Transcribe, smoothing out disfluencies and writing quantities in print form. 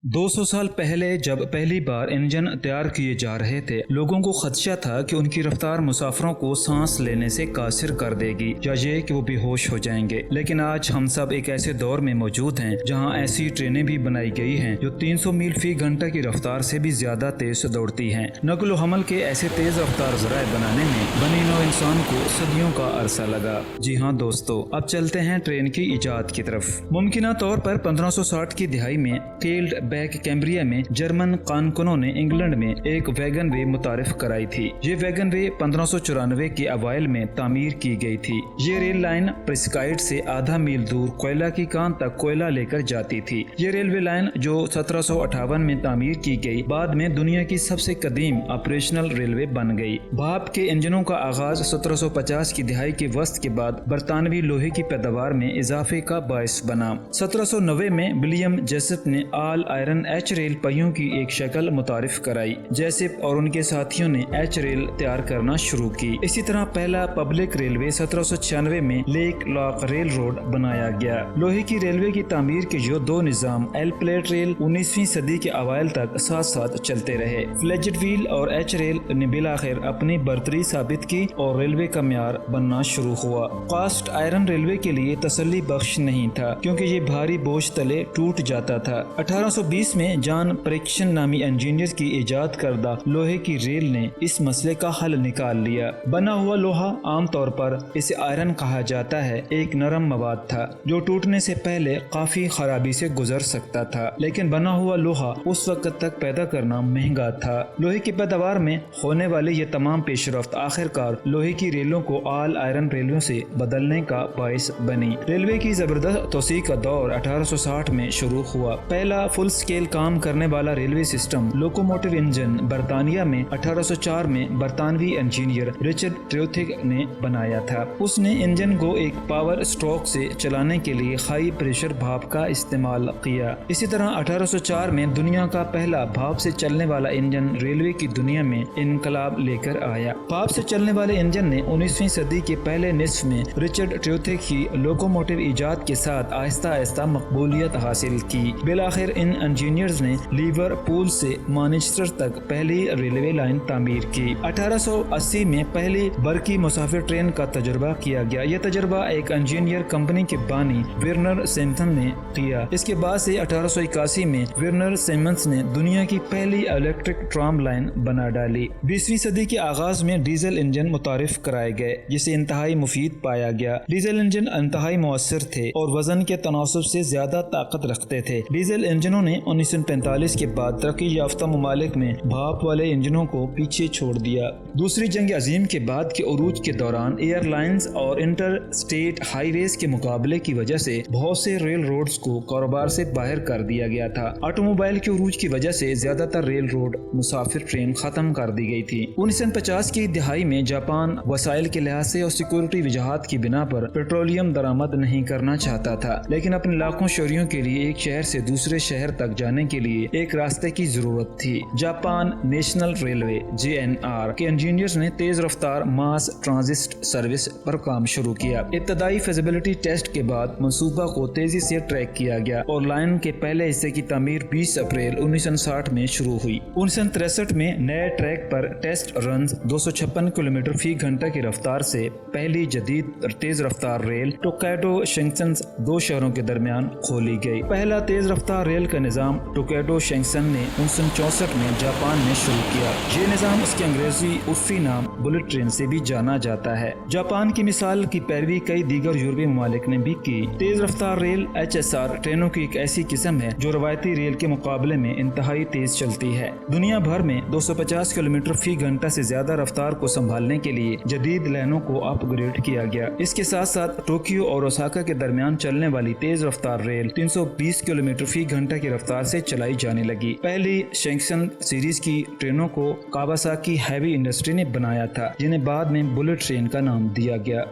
200 साल पहले जब पहली बार इंजन तैयार किए जा रहे थे, लोगों को खदशा था कि उनकी रफ्तार मुसाफिरों को सांस लेने से कासिर कर देगी या ये कि वो बेहोश हो जाएंगे। लेकिन आज हम सब एक ऐसे दौर में मौजूद हैं जहां ऐसी ट्रेनें भी बनाई गई हैं जो 300 मील फी घंटा की रफ्तार से भी ज्यादा तेज दौड़ती हैं। नकल व हमल के ऐसे तेज रफ्तार ज़राए बनाने में बनी नौ इंसान को सदियों का अरसा लगा। जी हाँ दोस्तों, अब चलते हैं ट्रेन की इजाद की तरफ। मुमकिना तौर पर 1560 की दिहाई में केल्ड बैक कैम्ब्रिया में जर्मन कारकुनों ने इंग्लैंड में एक वैगन वे मुतारिफ कराई थी। ये वैगन वे 1594 के अवाइल में तामीर की गई थी। ये रेल लाइन प्रिस्काइड से आधा मील दूर कोयला की कान तक कोयला लेकर जाती थी। ये रेलवे लाइन जो 1758 में तामीर की गई, बाद में दुनिया की सबसे कदीम ऑपरेशनल रेलवे बन गई। भाप के इंजनों का आगाज 1750 की दिहाई के वस्त के बाद बरतानवी लोहे की पैदावार में इजाफे का बायस बना। 1790 में विलियम जेसप ने आल आयरन एच रेल पहियों की एक शक्ल मुतारिफ कराई। जेसप और उनके साथियों ने एच रेल तैयार करना शुरू की। इसी तरह पहला पब्लिक रेलवे 1796 में लेक लॉक रेल रोड बनाया गया। लोहे की रेलवे की तामीर के जो दो निजाम एल प्लेट रेल 19वीं सदी के अवाइल तक साथ साथ चलते रहे। फ्लेजेड व्हील और एच रेल ने बिलाखिर अपनी बर्तरी साबित की और रेलवे का म्यार बनना शुरू हुआ। कास्ट आयरन रेलवे के लिए तसल्ली बख्श नहीं था, क्योंकि ये भारी बोझ तले टूट जाता था। 1820 में जॉन प्रिक्शन नामी इंजीनियर की इजाद करदा लोहे की रेल ने इस मसले का हल निकाल लिया। बना हुआ लोहा, आमतौर पर इसे आयरन कहा जाता है, एक नरम मवाद था जो टूटने से पहले काफी खराबी से गुजर सकता था। लेकिन बना हुआ लोहा उस वक्त तक पैदा करना महंगा था। लोहे की पैदावार में होने वाली ये तमाम पेशरफ्त आखिरकार लोहे की रेलों को आल आयरन रेलों से बदलने का बायस बनी। रेलवे की जबरदस्त तोसी का दौर 1860 में शुरू हुआ। पहला फुल स्केल काम करने वाला रेलवे सिस्टम लोकोमोटिव इंजन बरतानिया में 1804 में बरतानवी इंजीनियर रिचर्ड ट्रेथिक ने बनाया था। उसने इंजन को एक पावर स्ट्रोक से चलाने के लिए हाई प्रेशर भाप का इस्तेमाल किया। इसी तरह 1804 में दुनिया का पहला भाप से चलने वाला इंजन रेलवे की दुनिया में इनकलाब लेकर आया। भाप से चलने वाले इंजन ने 19वीं सदी के पहले निस्फ में रिचर्ड ट्रेथिक की लोकोमोटिव इजाद के साथ आहिस्ता आहिस्ता मकबूलियत हासिल की। बिलाखिर इन इंजीनियर्स ने लिवरपूल से मैनचेस्टर तक पहली रेलवे लाइन तामीर की। 1880 में पहली बरकी मुसाफिर ट्रेन का तजुर्बा किया गया। यह तजुर्बा एक इंजीनियर कंपनी के बानी वर्नर सिम्पसन ने किया। इसके बाद से 1881 में वर्नर सिमंस ने दुनिया की पहली इलेक्ट्रिक ट्राम लाइन बना डाली। 20वीं सदी के आगाज में डीजल इंजन मुतारिफ कराए गए, जिसे इंतहाई मुफीद पाया गया। डीजल इंजन इंतहाई मुअस्सर थे और वजन के तनासुब से ज्यादा ताकत रखते थे। डीजल इंजनों ने 1945 के बाद तरक्की याफ्ता मुमालिक में भाप वाले इंजनों को पीछे छोड़ दिया। दूसरी जंग अजीम के बाद के उरूज के दौरान एयरलाइंस और इंटर स्टेट हाईवेज के मुकाबले की वजह से बहुत से रेल रोड्स को कारोबार से बाहर कर दिया गया था। ऑटोमोबाइल के उरूज की वजह से ज्यादातर रेल रोड मुसाफिर ट्रेन खत्म कर दी गई थी। 1950 की दिहाई में जापान वसाइल के लिहाज से और सिक्योरिटी वजहात की बिना पर पेट्रोलियम दरामद नहीं करना चाहता था, लेकिन अपने लाखों शहरियों के लिए एक शहर से दूसरे शहर तक जाने के लिए एक रास्ते की जरूरत थी। जापान नेशनल रेलवे JNR के इंजीनियर्स ने तेज रफ्तार मास ट्रांजिट सर्विस पर काम शुरू किया। इब्तदाई फिजिबिलिटी टेस्ट के बाद मंसूबा को तेजी से ट्रैक किया गया और लाइन के पहले हिस्से की तामीर 20 अप्रैल 1959 में शुरू हुई। 1963 में नए ट्रैक पर टेस्ट रन 256 किलोमीटर फी घंटा की रफ्तार से पहली जदीद तेज रफ्तार रेल टोक्योडो शिंकसन दो शहरों के दरमियान खोली गई। पहला तेज रफ्तार रेल का निजाम टोक्योडो शिंकसन ने 1964 में जापान में शुरू किया। ये निजाम उसके अंग्रेजी उर्फी नाम बुलेट ट्रेन से भी जाना जाता है। जापान की मिसाल की पैरवी कई दीगर यूरोपीय ममालिक ने भी की। तेज रफ्तार रेल HSR ट्रेनों की एक ऐसी किस्म है जो रवायती रेल के मुकाबले में इंतहाई तेज चलती है। दुनिया भर में 250 किलोमीटर फी घंटा से ज्यादा रफ्तार को संभालने के लिए जदीद लाइनों को अपग्रेड किया गया। इसके साथ साथ टोक्यो और ओसाका के दरमियान चलने वाली तेज रफ्तार रेल 320 किलोमीटर फी घंटा की रफ्तार से चलाई जाने लगी। पहली शिंकसन सीरीज की ट्रेनों को कावासाकी हैवी इंडस्ट्री ने बनाया था, जिन्हें बाद में बुलेट ट्रेन का नाम दिया गया।